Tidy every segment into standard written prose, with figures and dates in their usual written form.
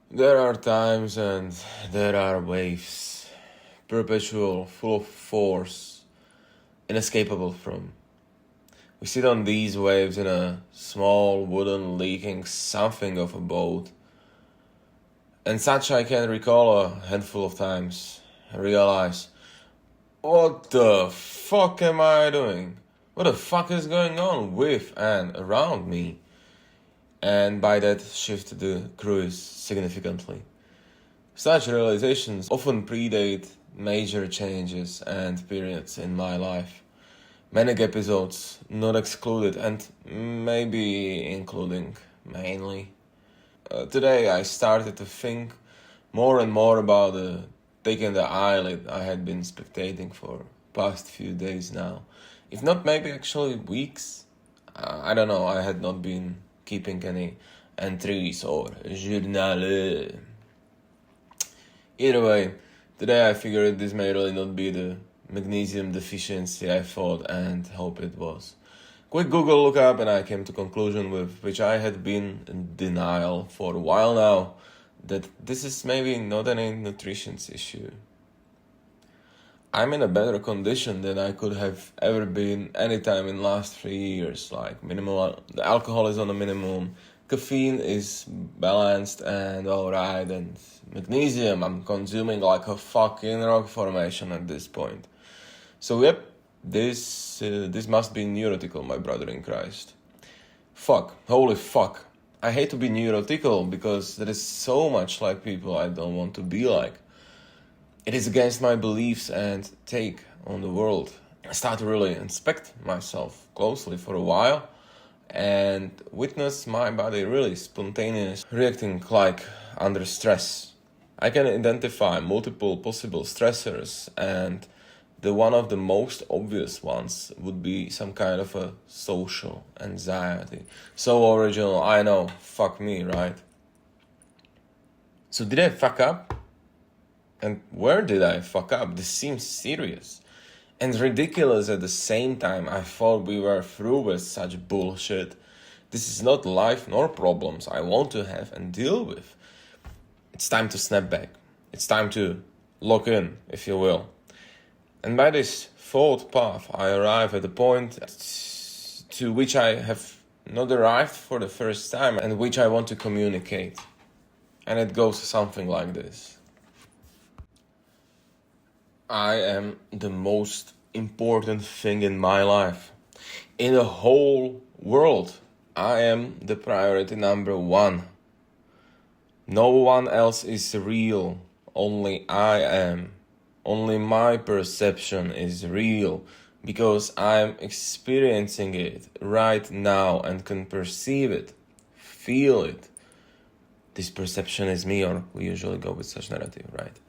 There are times and there are waves, perpetual, full of force, inescapable from. We sit on these waves in a small wooden leaking something of a boat, and such I can recall a handful of times. I realize, what the fuck am I doing? What the fuck is going on with and around me? And by that shift the cruise significantly. Such realizations often predate major changes and periods in my life. Manic episodes not excluded and maybe including mainly. Today I started to think more and more about taking the eyelid I had been spectating for past few days now. If not maybe actually weeks. I don't know, I had not been keeping any entries or journal. Either way, today I figured this may really not be the magnesium deficiency I thought and hope it was. Quick Google lookup and I came to conclusion with which I had been in denial for a while now, that this is maybe not any nutrition issue. I'm in a better condition than I could have ever been any time in last 3 years. Like the alcohol is on a minimum, caffeine is balanced and alright, and magnesium I'm consuming like a fucking rock formation at this point. So yep, this must be neurotical, my brother in Christ. Fuck, holy fuck. I hate to be neurotical because there is so much like people I don't want to be like. It is against my beliefs and take on the world. I start to really inspect myself closely for a while and witness my body really spontaneous reacting like under stress. I can identify multiple possible stressors, and the one of the most obvious ones would be some kind of a social anxiety. So original, I know, fuck me, right? So did I fuck up? And where did I fuck up? This seems serious and ridiculous at the same time. I thought we were through with such bullshit. This is not life nor problems I want to have and deal with. It's time to snap back. It's time to lock in, if you will. And by this thought path, I arrive at a point to which I have not arrived for the first time and which I want to communicate. And it goes something like this. I am the most important thing in my life. In the whole world, I am the priority number one. No one else is real, only I am. Only my perception is real, because I'm experiencing it right now and can perceive it, feel it. This perception is me, or we usually go with such narrative, right?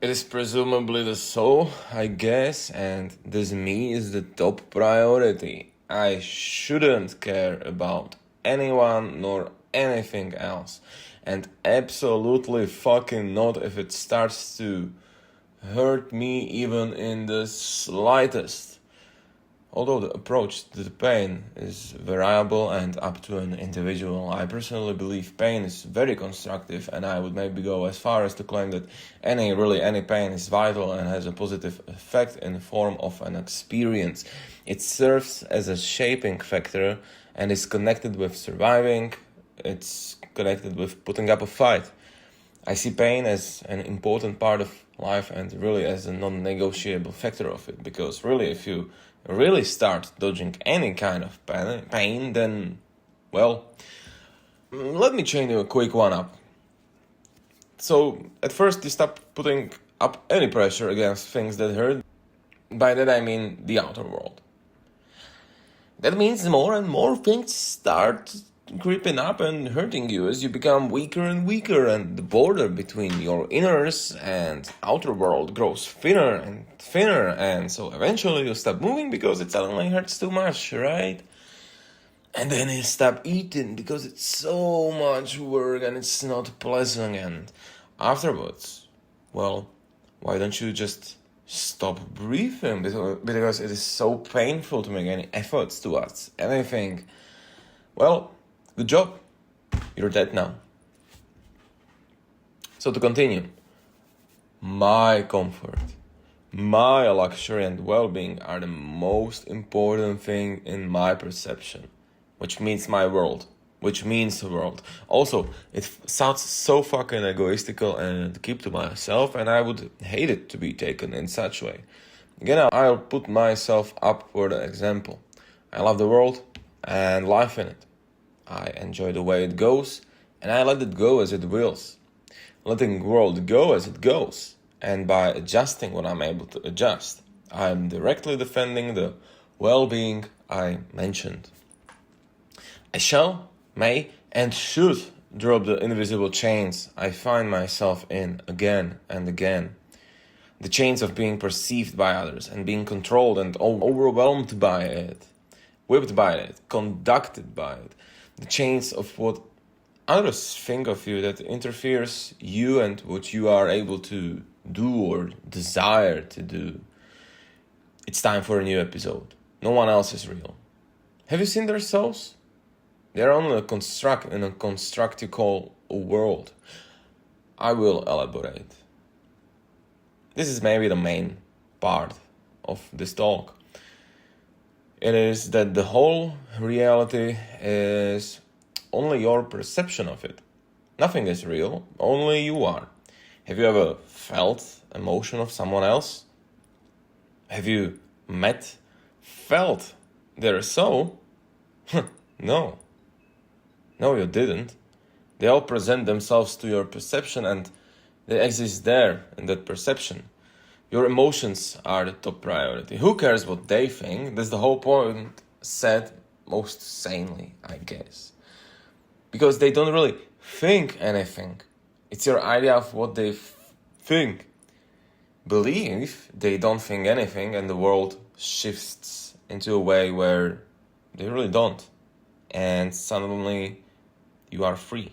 It is presumably the soul, I guess, and this me is the top priority. I shouldn't care about anyone nor anything else. And absolutely fucking not if it starts to hurt me even in the slightest. Although the approach to the pain is variable and up to an individual, I personally believe pain is very constructive, and I would maybe go as far as to claim that any pain is vital and has a positive effect in the form of an experience. It serves as a shaping factor and is connected with surviving. It's connected with putting up a fight. I see pain as an important part of life and really as a non-negotiable factor of it, because really if you really start dodging any kind of pain, then, well, let me chain you a quick one up. So, at first you stop putting up any pressure against things that hurt. By that I mean the outer world. That means more and more things start creeping up and hurting you as you become weaker and weaker, and the border between your inners and outer world grows thinner and thinner, and so eventually you stop moving because it suddenly hurts too much, right? And then you stop eating because it's so much work and it's not pleasant, and afterwards, well, why don't you just stop breathing? Because it is so painful to make any efforts towards anything. Well, good job. You're dead now. So to continue, my comfort, my luxury and well-being are the most important thing in my perception, which means my world, which means the world. Also, it sounds so fucking egoistical and keep to myself, and I would hate it to be taken in such way. Again, I'll put myself up for the example. I love the world and life in it. I enjoy the way it goes, and I let it go as it wills. Letting the world go as it goes, and by adjusting what I'm able to adjust, I'm directly defending the well-being I mentioned. I shall, may, and should drop the invisible chains I find myself in again and again. The chains of being perceived by others and being controlled and overwhelmed by it, whipped by it, conducted by it. The chains of what others think of you that interferes you and what you are able to do or desire to do. It's time for a new episode. No one else is real. Have you seen their souls? They're only a construct in a construct you call a world. I will elaborate. This is maybe the main part of this talk. It is that the whole reality is only your perception of it. Nothing is real, only you are. Have you ever felt emotion of someone else? Have you felt their soul? No. No, you didn't. They all present themselves to your perception and they exist there in that perception. Your emotions are the top priority. Who cares what they think? That's the whole point, said most sanely, I guess. Because they don't really think anything. It's your idea of what they think. Believe they don't think anything and the world shifts into a way where they really don't. And suddenly you are free.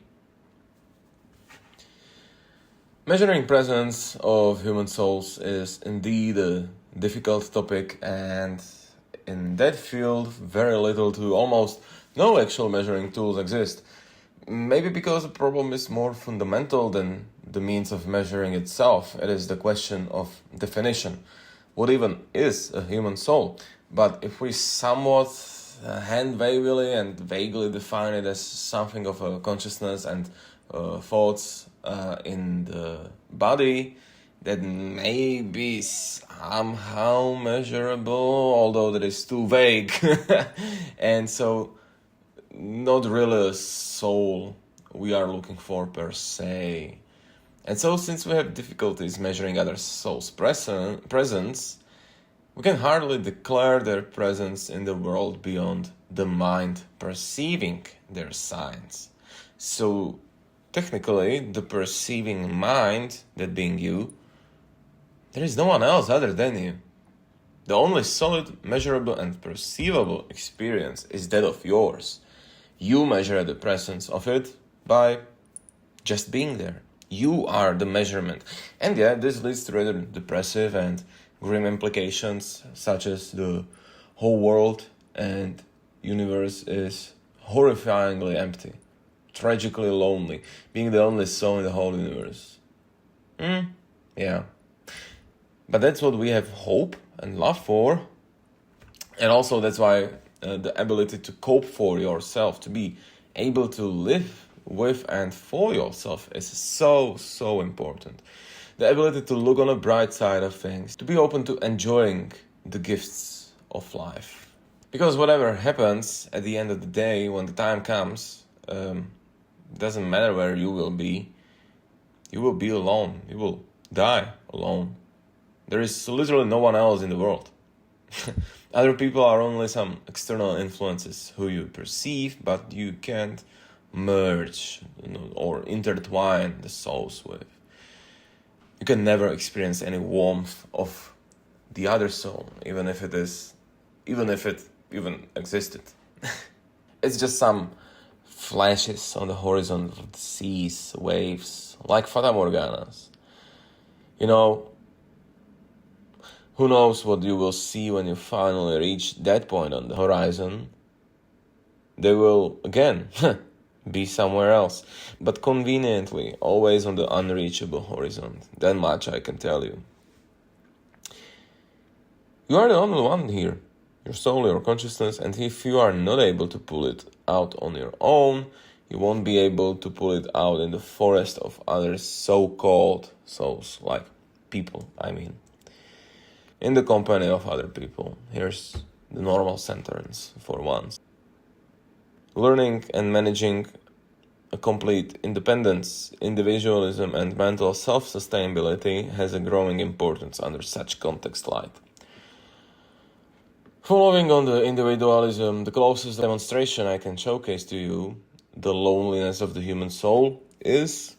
Measuring presence of human souls is indeed a difficult topic, and in that field very little to almost no actual measuring tools exist. Maybe because the problem is more fundamental than the means of measuring itself. It is the question of definition. What even is a human soul? But if we somewhat hand-wavily and vaguely define it as something of a consciousness and thoughts in the body that may be somehow measurable, although that is too vague. And so not really a soul we are looking for per se. And so since we have difficulties measuring other souls' presence, we can hardly declare their presence in the world beyond the mind perceiving their signs. So technically, the perceiving mind, that being you, there is no one else other than you. The only solid, measurable and perceivable experience is that of yours. You measure the presence of it by just being there. You are the measurement. And yeah, this leads to rather depressive and grim implications, such as the whole world and universe is horrifyingly empty, tragically lonely, being the only soul in the whole universe. Yeah. But that's what we have hope and love for. And also that's why the ability to cope for yourself, to be able to live with and for yourself is so important. The ability to look on the bright side of things, to be open to enjoying the gifts of life. Because whatever happens at the end of the day, when the time comes, doesn't matter where you will be alone. You will die alone. There is literally no one else in the world. Other people are only some external influences who you perceive, but you can't merge, or intertwine the souls with. You can never experience any warmth of the other soul, even if it even existed. It's just some flashes on the horizon of the seas, waves, like Fata Morganas. Who knows what you will see when you finally reach that point on the horizon? They will, again, be somewhere else, but conveniently, always on the unreachable horizon. That much I can tell you. You are the only one here, your soul, your consciousness, and if you are not able to pull it out on your own, you won't be able to pull it out in the forest of other so-called souls, like people, I mean. In the company of other people. Here's the normal sentence for once. Learning and managing a complete independence, individualism, and mental self-sustainability has a growing importance under such context like. Following on the individualism, the closest demonstration I can showcase to you, the loneliness of the human soul, is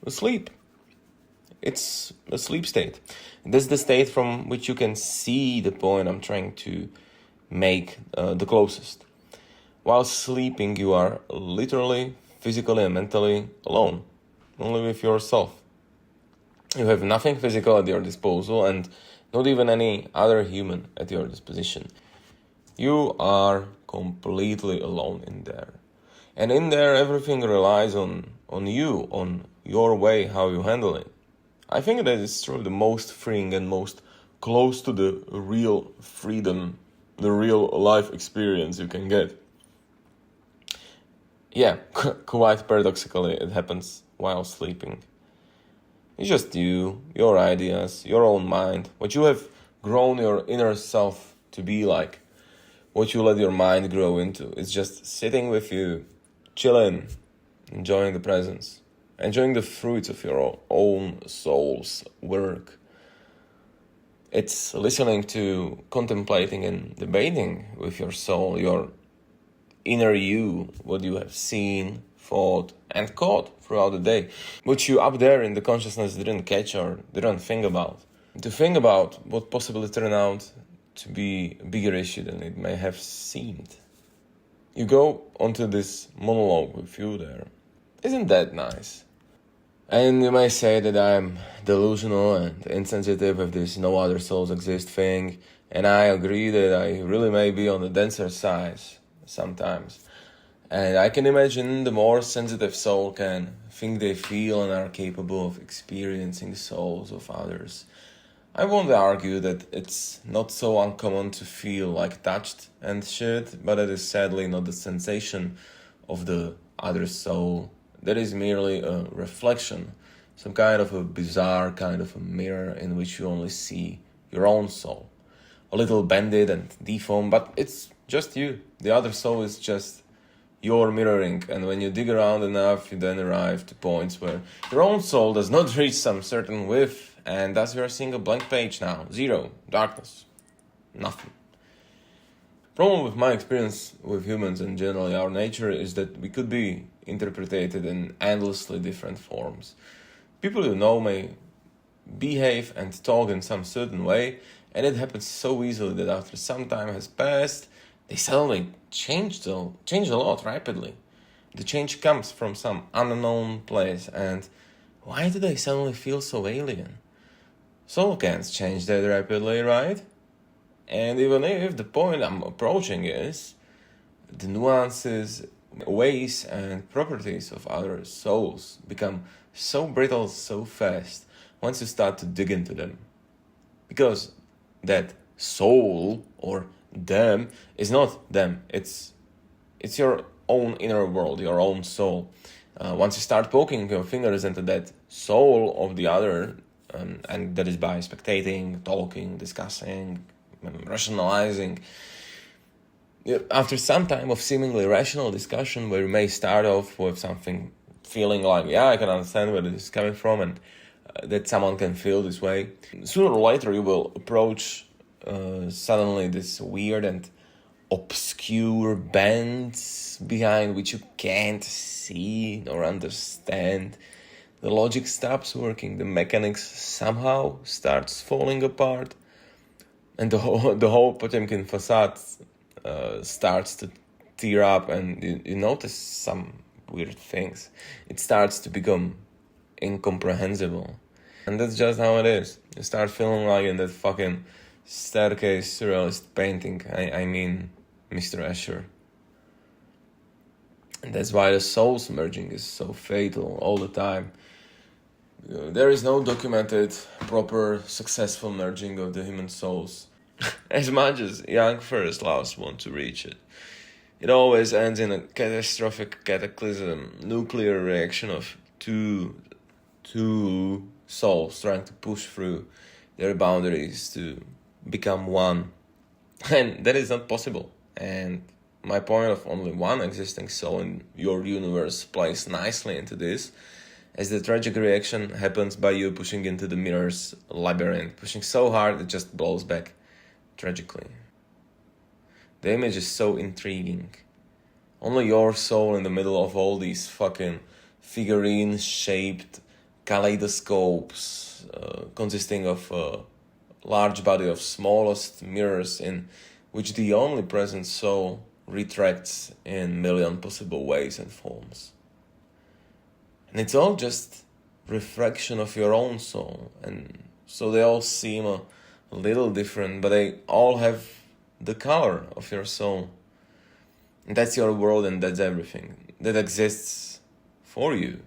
asleep. It's a sleep state. This is the state from which you can see the point I'm trying to make the closest. While sleeping, you are literally, physically and mentally alone, only with yourself. You have nothing physical at your disposal and not even any other human at your disposition. You are completely alone in there. And in there, everything relies on you, on your way, how you handle it. I think that is truly the most freeing and most close to the real freedom, the real life experience you can get. Yeah, quite paradoxically, it happens while sleeping. It's just you, your ideas, your own mind, what you have grown your inner self to be like, what you let your mind grow into. It's just sitting with you, chilling, enjoying the presence, enjoying the fruits of your own soul's work. It's listening to, contemplating and debating with your soul, your inner you, what you have seen, thought, and caught throughout the day, which you up there in the consciousness didn't catch or didn't think about. To think about what possibly turned out to be a bigger issue than it may have seemed. You go onto this monologue with you there. Isn't that nice? And you may say that I'm delusional and insensitive with this no other souls exist thing, and I agree that I really may be on the denser side sometimes. And I can imagine the more sensitive soul can think they feel and are capable of experiencing the souls of others. I won't argue that it's not so uncommon to feel like touched and shit, but it is sadly not the sensation of the other soul. That is merely a reflection, some kind of a bizarre kind of a mirror in which you only see your own soul. A little bended and deformed, but it's just you. The other soul is just your mirroring, and when you dig around enough, you then arrive to points where your own soul does not reach some certain width, and thus you are seeing a blank page now. Zero. Darkness. Nothing. Problem with my experience with humans and generally our nature is that we could be interpreted in endlessly different forms. People you know may behave and talk in some certain way, and it happens so easily that after some time has passed, they suddenly change a lot rapidly. The change comes from some unknown place, and why do they suddenly feel so alien? Soul can't change that rapidly, right? And even if the point I'm approaching is the nuances, ways, and properties of other souls become so brittle so fast once you start to dig into them. Because that soul or them is not them, it's your own inner world, your own soul. Once you start poking your fingers into that soul of the other, and that is by spectating, talking, discussing, rationalizing. After some time of seemingly rational discussion, where you may start off with something feeling like, yeah, I can understand where this is coming from, and that someone can feel this way, sooner or later you will approach suddenly this weird and obscure bands behind which you can't see nor understand. The logic stops working, the mechanics somehow starts falling apart, and the whole Potemkin facade starts to tear up, and you notice some weird things. It starts to become incomprehensible. And that's just how it is. You start feeling like in that fucking staircase surrealist painting. I mean, Mr. Escher. And that's why the souls merging is so fatal all the time. There is no documented, proper, successful merging of the human souls. As much as young first loves want to reach it, it always ends in a catastrophic cataclysm, nuclear reaction of two souls trying to push through their boundaries to become one. And that is not possible. And my point of only one existing soul in your universe plays nicely into this, as the tragic reaction happens by you pushing into the mirror's labyrinth, pushing so hard it just blows back tragically. The image is so intriguing. Only your soul in the middle of all these fucking figurine-shaped kaleidoscopes consisting of a large body of smallest mirrors in which the only present soul retracts in million possible ways and forms. And it's all just reflection of your own soul, and so they all seem a little different, but they all have the color of your soul. And that's your world, and that's everything that exists for you.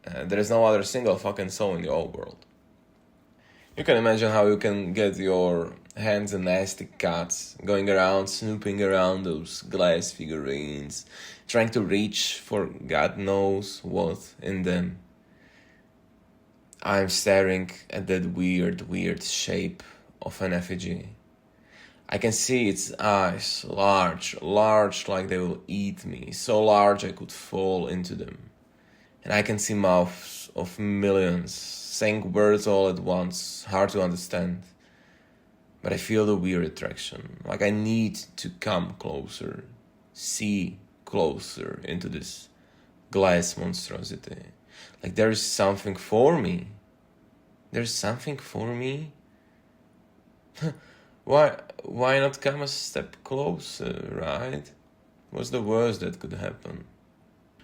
There is no other single fucking soul in the whole world. You can imagine how you can get your hands in nasty cuts, going around, snooping around those glass figurines, trying to reach for God knows what in them. I'm staring at that weird shape of an effigy. I can see its eyes, large like they will eat me, so large I could fall into them. And I can see mouths of millions, saying words all at once, hard to understand. But I feel the weird attraction, like I need to come closer, see closer into this glass monstrosity. Like there is something for me. There's something for me? Why not come a step closer, right? What's the worst that could happen?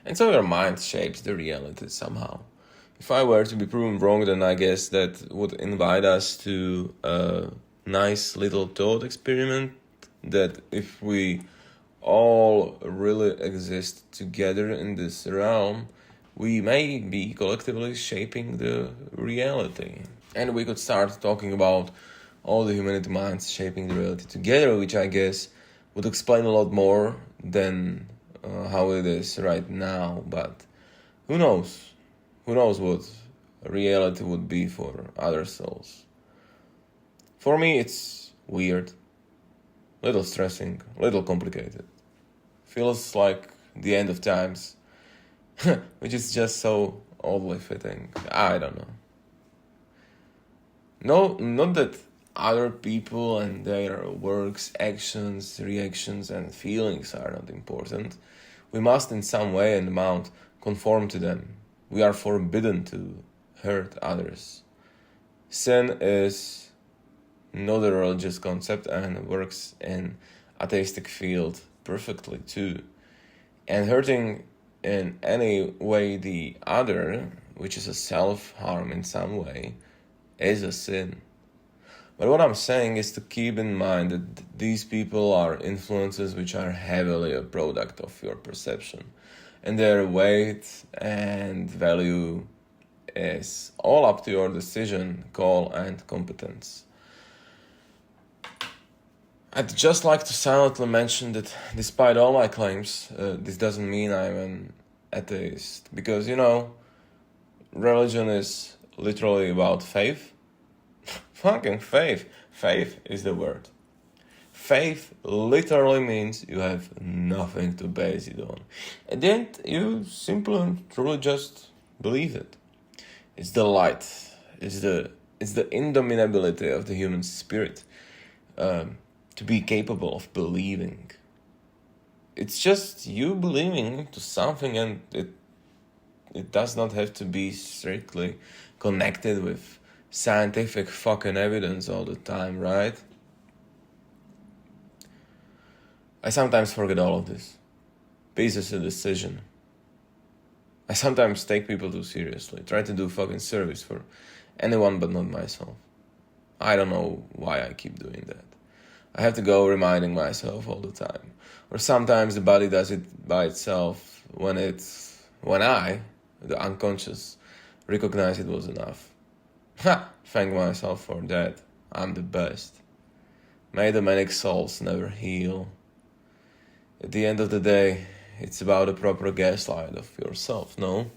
And so your mind shapes the reality somehow. If I were to be proven wrong, then I guess that would invite us to a nice little thought experiment, that if we all really exist together in this realm, we may be collectively shaping the reality. And we could start talking about all the humanity minds shaping the reality together, which I guess would explain a lot more than how it is right now. But who knows? Who knows what reality would be for other souls? For me, it's weird, little stressing, little complicated. Feels like the end of times, which is just so oddly fitting. I don't know. No, not that other people and their works, actions, reactions, and feelings are not important. We must in some way and amount conform to them. We are forbidden to hurt others. Sin is not a religious concept and works in atheistic field perfectly too. And hurting in any way the other, which is a self-harm in some way, is a sin. But what I'm saying is to keep in mind that these people are influences which are heavily a product of your perception. And their weight and value is all up to your decision, call, and competence. I'd just like to silently mention that despite all my claims, this doesn't mean I'm an atheist. Because, religion is literally about faith. Fucking faith. Faith is the word. Faith literally means you have nothing to base it on. At the end, you simply and truly just believe it. It's the light. It's the indomitability of the human spirit to be capable of believing. It's just you believing to something, and it does not have to be strictly connected with scientific fucking evidence all the time, right? I sometimes forget all of this. Peace is a decision. I sometimes take people too seriously, try to do fucking service for anyone but not myself. I don't know why I keep doing that. I have to go reminding myself all the time. Or sometimes the body does it by itself, when I, the unconscious, recognize it was enough. Ha! Thank myself for that. I'm the best. May the manic souls never heal. At the end of the day, it's about a proper gaslight of yourself, no?